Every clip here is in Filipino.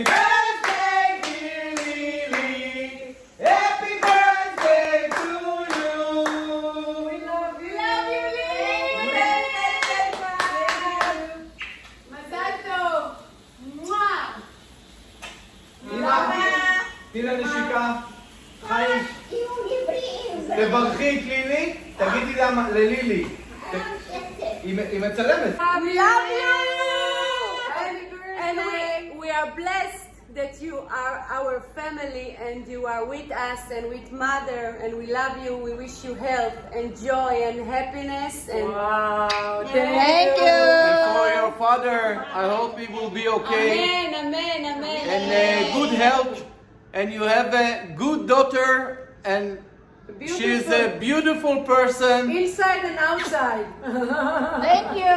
Happy birthday, dear Lily. Happy birthday to you. We love you. Love you, Lily! Masato! Mwah! תראה נשיקה. חיים. תברכי את לילי. תגידי ללילי. היא מצלמת. We love you! And we are blessed that you are our family and you are with us and with mother and we love you. We wish you health and joy and happiness and Wow. thank you. And for your father, I hope he will be okay. Amen, amen, amen. And good health. And you have a good daughter. And she is a beautiful person. Inside and outside. Thank you.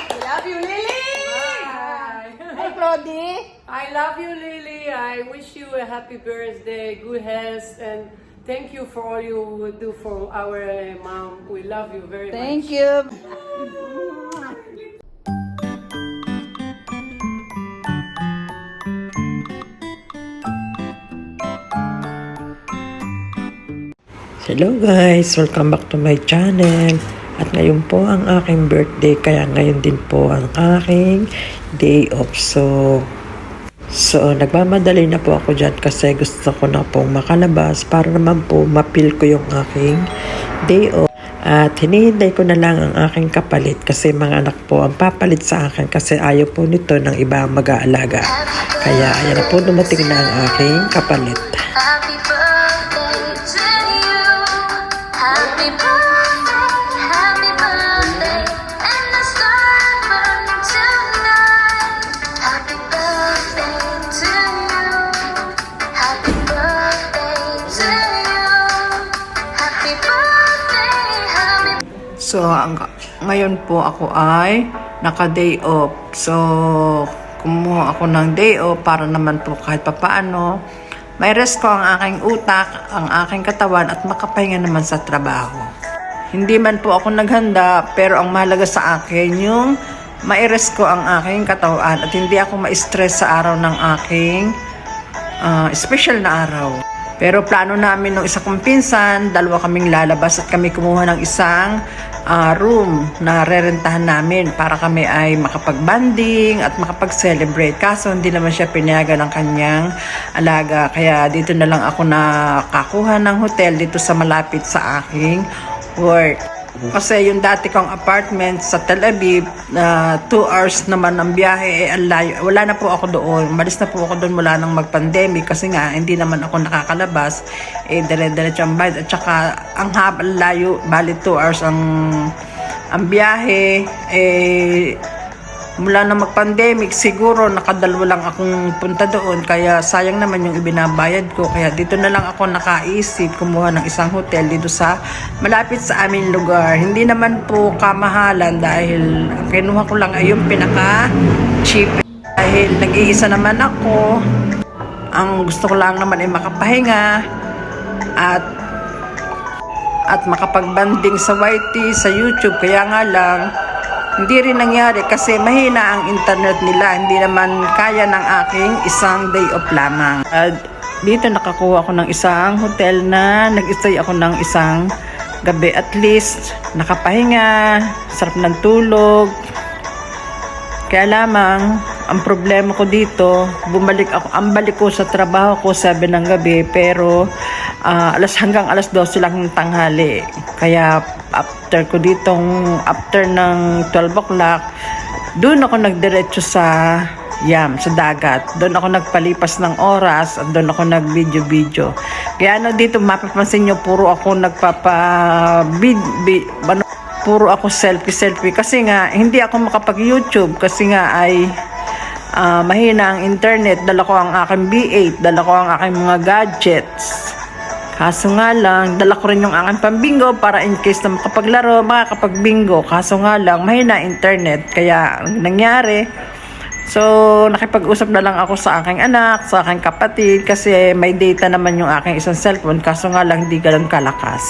We love you, Lily. Bye. Hi, Claudie. I love you, Lily. I wish you a happy birthday, good health, and thank you for all you do for our mom. We love you very much. Thank you. Hello guys! Welcome back to my channel. At ngayon po ang aking birthday, kaya ngayon din po ang aking day off. So nagmamadali na po ako dyan kasi gusto ko na pong makalabas para naman po mapil ko yung aking day off. At hinihintay ko na lang ang aking kapalit kasi mga anak po ang papalit sa akin kasi ayaw po nito ng iba mag-aalaga. Kaya ayan na po, dumating na ang aking kapalit. Happy birthday to you. Happy birthday, and the sun burning tonight. Happy birthday to you. Happy birthday to you. Happy birthday, So, ngayon po ako ay naka-day off. So, kumuha ako ng day off para naman po kahit papaano may rest ko ang aking utak, ang aking katawan at makapahinga naman sa trabaho. Hindi man po ako naghanda pero ang mahalaga sa akin yung mai-rest ko ang aking katawan at hindi ako ma-stress sa araw ng aking special na araw. Pero plano namin nung isa kong pinsan, dalawa kaming lalabas at kami kumuha ng isang room na rerentahan namin para kami ay makapag-banding at makapag-celebrate. Kaso hindi naman siya pinayagan ng kanyang alaga. Kaya dito na lang ako nakakuha ng hotel dito sa malapit sa aking work. Kasi yung dati kong apartment sa Tel Aviv, 2 hours naman ang biyahe, wala na po ako doon. Umalis na po ako doon mula nang mag-pandemic kasi nga hindi naman ako nakakalabas. Dire-diretso ang bayad. At saka ang layo, bali 2 hours ang biyahe. Mula na mag-pandemic, siguro nakadalwa lang akong punta doon. Kaya sayang naman yung ibinabayad ko. Kaya dito na lang ako nakaisip kumuha ng isang hotel dito sa malapit sa aming lugar. Hindi naman po kamahalan dahil kinuha ko lang ay yung pinaka-cheap. Dahil nag-iisa naman ako. Ang gusto ko lang naman ay makapahinga at makapag-banding sa YT, sa YouTube. Kaya nga lang, hindi rin nangyari kasi mahina ang internet nila. Hindi naman kaya ng aking isang day off lamang. At dito nakakuha ako ng isang hotel na nag-stay ako ng isang gabi. At least nakapahinga, sarap ng tulog. Kaya lamang, ang problema ko dito, ang balik ko sa trabaho ko 7 ng gabi pero hanggang alas 12 lang ng tanghali. Kaya after ng 12 o'clock, doon ako nagdiretso sa dagat. Doon ako nagpalipas ng oras at doon ako nag-video. Kaya dito mapapansin nyo, puro ako puro ako selfie kasi nga hindi ako makapag-YouTube kasi nga ay mahina ang internet. Dala ko ang aking B8, dala ko ang aking mga gadgets. Kaso nga lang, dala ko rin yung aking pambingo para in case na makakapagbingo. Kaso nga lang, mahina internet. Kaya nangyari, so nakipag-usap na lang ako sa aking anak, sa aking kapatid kasi may data naman yung aking isang cellphone. Kaso nga lang, hindi ganun kalakas.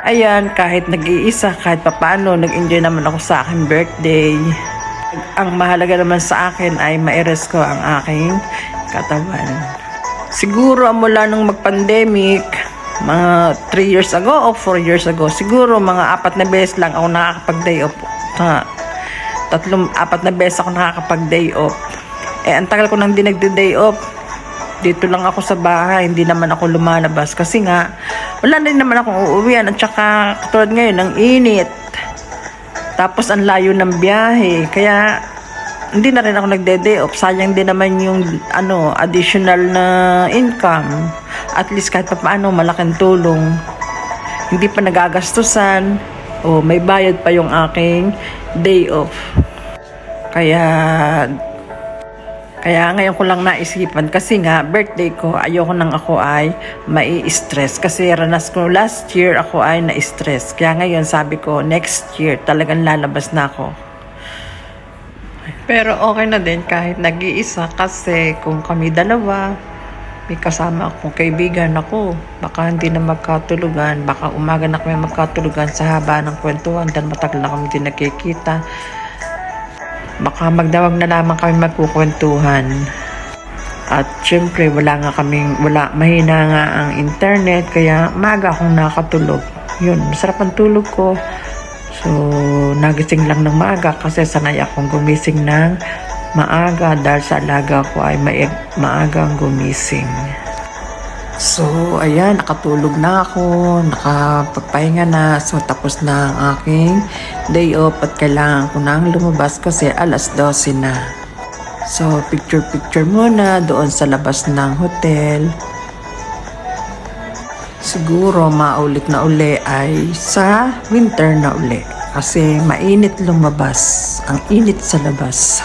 Ayan, kahit nag-iisa, kahit papaano, nag-enjoy naman ako sa aking birthday. Ang mahalaga naman sa akin ay ma-rest ko ang aking katawan. Siguro mula nung mag-pandemic, mga 3 years ago o 4 years ago, siguro mga 4 na beses lang ako nakakapag-day off. 4 na beses ako nakakapag-day off. Ang tagal ko nang di nagde-day off. Dito lang ako sa bahay, hindi naman ako lumalabas. Kasi nga, wala na rin naman akong uuwian. At saka, katulad ngayon, ang init. Tapos, ang layo ng biyahe. Kaya, hindi na rin ako nagde-day off. Sayang din naman yung, additional na income. At least, kahit pa paano, malaking tulong. Hindi pa nagagastusan. O, may bayad pa yung aking day off. Kaya ngayon ko lang naisipan kasi nga birthday ko, ayoko nang ako ay mai-stress kasi ranas ko last year ako ay na-stress. Kaya ngayon sabi ko next year talagang lalabas na ako. Pero okay na din kahit nag-iisa kasi kung kami dalawa, may kasama akong kaibigan ako. Baka hindi na magkatulugan, baka umaga na kami magkatulugan sa haba ng kwentuhan dahil matagal na kami din nagkikita. Baka magdawag na lamang kami magkukwentuhan. At syempre mahina nga ang internet kaya maaga akong nakatulog. Yun, masarap ang tulog ko. So, nagising lang ng maaga kasi sanay akong gumising ng maaga dahil sa alaga ko ay maagang gumising. So, ayan, nakatulog na ako, nakapagpahinga na. So, tapos na ang aking day off at kailangan ko nang lumabas kasi 12:00 na. So, picture muna doon sa labas ng hotel. Siguro, maulit na uli ay sa winter na uli. Kasi mainit lumabas. Ang init sa labas.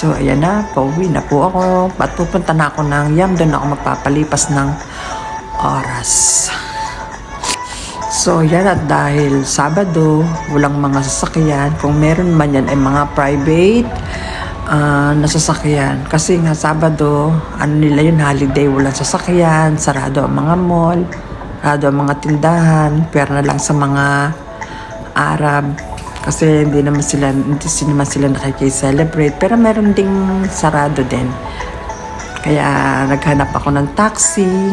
So, ayan na, pauwi na po ako. At pupunta na ako ng Yam, doon ako magpapalipas ng oras. So, yan at dahil Sabado, walang mga sasakyan. Kung meron man yan ay mga private na sasakyan. Kasi nga Sabado, nila yun, holiday, walang sasakyan, sarado ang mga mall, sarado ang mga tindahan, pera na lang sa mga Arab. Kasi hindi naman sila nakikiselebrate. Pero meron ding sarado din. Kaya naghanap ako ng taxi.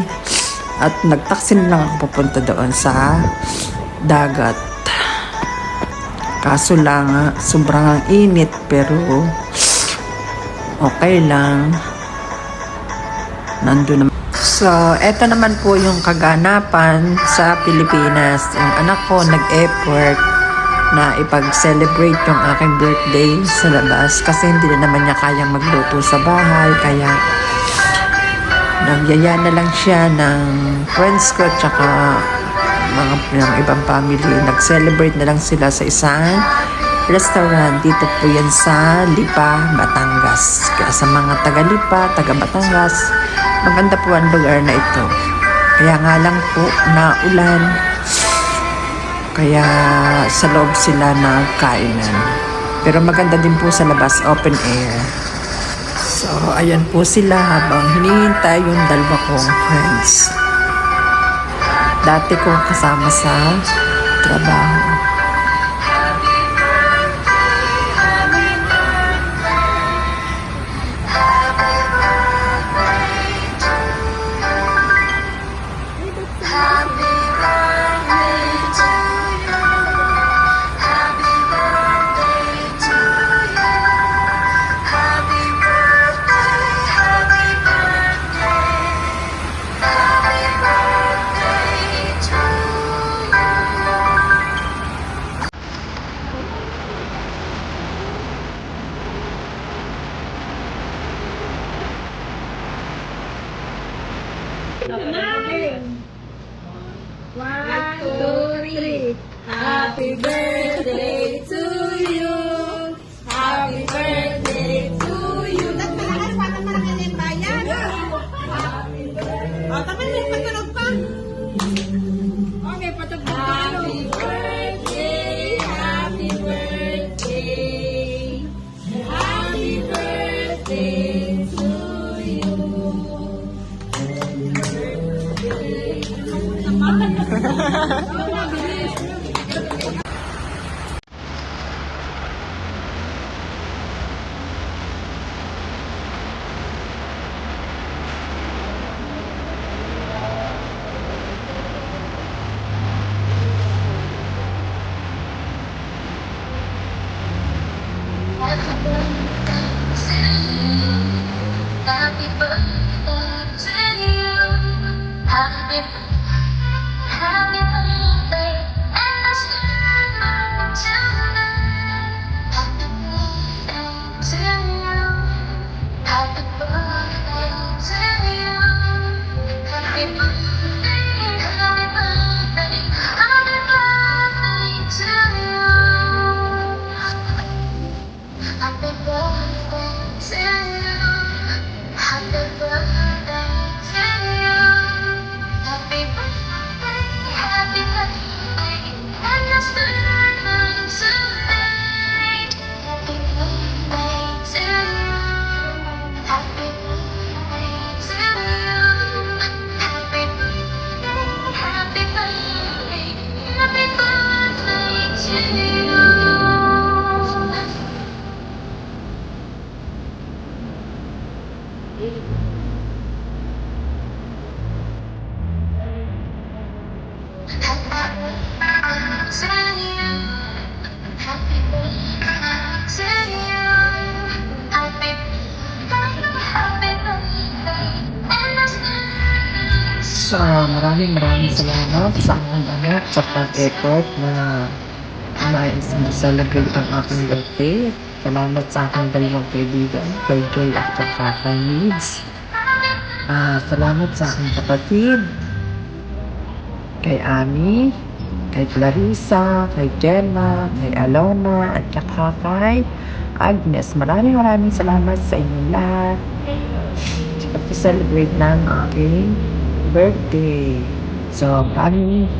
At nagtaxi na lang ako pupunta doon sa dagat. Kaso lang, sobrang init. Pero okay lang. Nandun naman. So, eto naman po yung kaganapan sa Pilipinas. Yung anak ko nag-effort na ipag-celebrate yung aking birthday sa labas kasi hindi na naman niya kayang magluto sa bahay kaya nagyaya na lang siya ng friends ko tsaka ng ibang family. Nag-celebrate na lang sila sa isang restaurant. Dito po yan sa Lipa, Batangas. Kaya sa mga taga-Lipa, taga-Batangas, maganda po ang lugar na ito. Kaya nga lang po na ulan. Kaya sa loob sila nagkainan. Pero maganda din po sa labas, open air. So, ayan po sila habang hinihintay yung dalawa kong friends. Dati kong kasama sa trabaho. Happy birthday to you. Happy birthday to you. Nagpalakas pa naman ang kanyang bayan. Happy birthday. O, tama na, patunog pa. Okay, patunog pa. Happy birthday. Happy birthday. Happy birthday to you. Happy birthday to you. Happy birthday, and let's start tonight. Happy birthday to you. Happy birthday to you. Happy birthday, happy birthday, happy birthday to you. Happy birthday to you. Happy birthday to you. Happy birthday, happy birthday, and let's start tonight. Happy birthday to you. Happy birthday to you. Happy birthday, happy birthday, happy birthday to you. So, maraming salamat sa aking anak sa pag-effort na celebrate ang aking birthday. Salamat sa aking dalawang kaibigan, kay Joy at saka kay Liz. Salamat sa aking kapatid, kay Ami, kay Clarissa, kay Jenna, kay Alona, at saka kay Agnes. Maraming salamat sa inyo lahat sa pag-celebrate ng aking birthday. So, maraming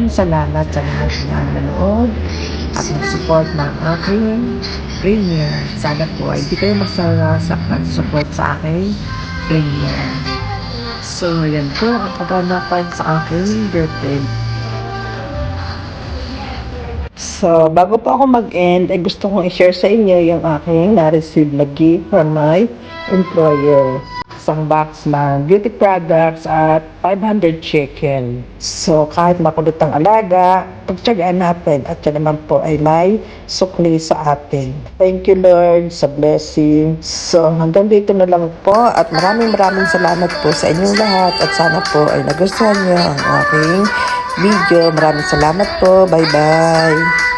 salamat sa lahat na nanood at nag-support ng aking premiere. Sana po ay hindi kayo magsawa sa pag-support sa aking premiere. So, yan po ang kaganapan sa aking birthday. So, bago po ako mag-end, ay gusto kong i-share sa inyo yung aking na-receive na gift from my employer. Isang box ng beauty products at 500 chicken. So, kahit makulot ang alaga, pagtsagaan natin at yan naman po ay may sukli sa atin. Thank you, Lord, sa blessing. So, hanggang dito na lang po at maraming salamat po sa inyong lahat at sana po ay nagustuhan nyo ang aking video. Maraming salamat po. Bye-bye.